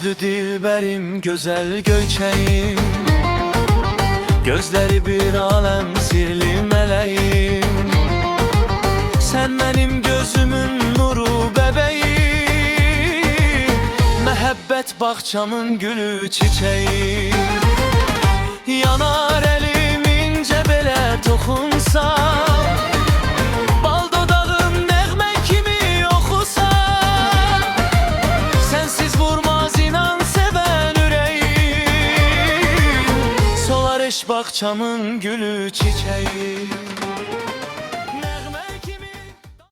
Güldü dilberim, güzel göçeğim, gözleri bir alem sirli meleğim. Sen benim gözümün nuru bebeğim, mehabbet bahçamın gülü çiçeği. Yanar elim ince bele toxunsa, bal dodağın nəğmə kimi oxusa, sensiz vurmaz inan seven yüreğim, solar eş bahçamın gülü çiçeği.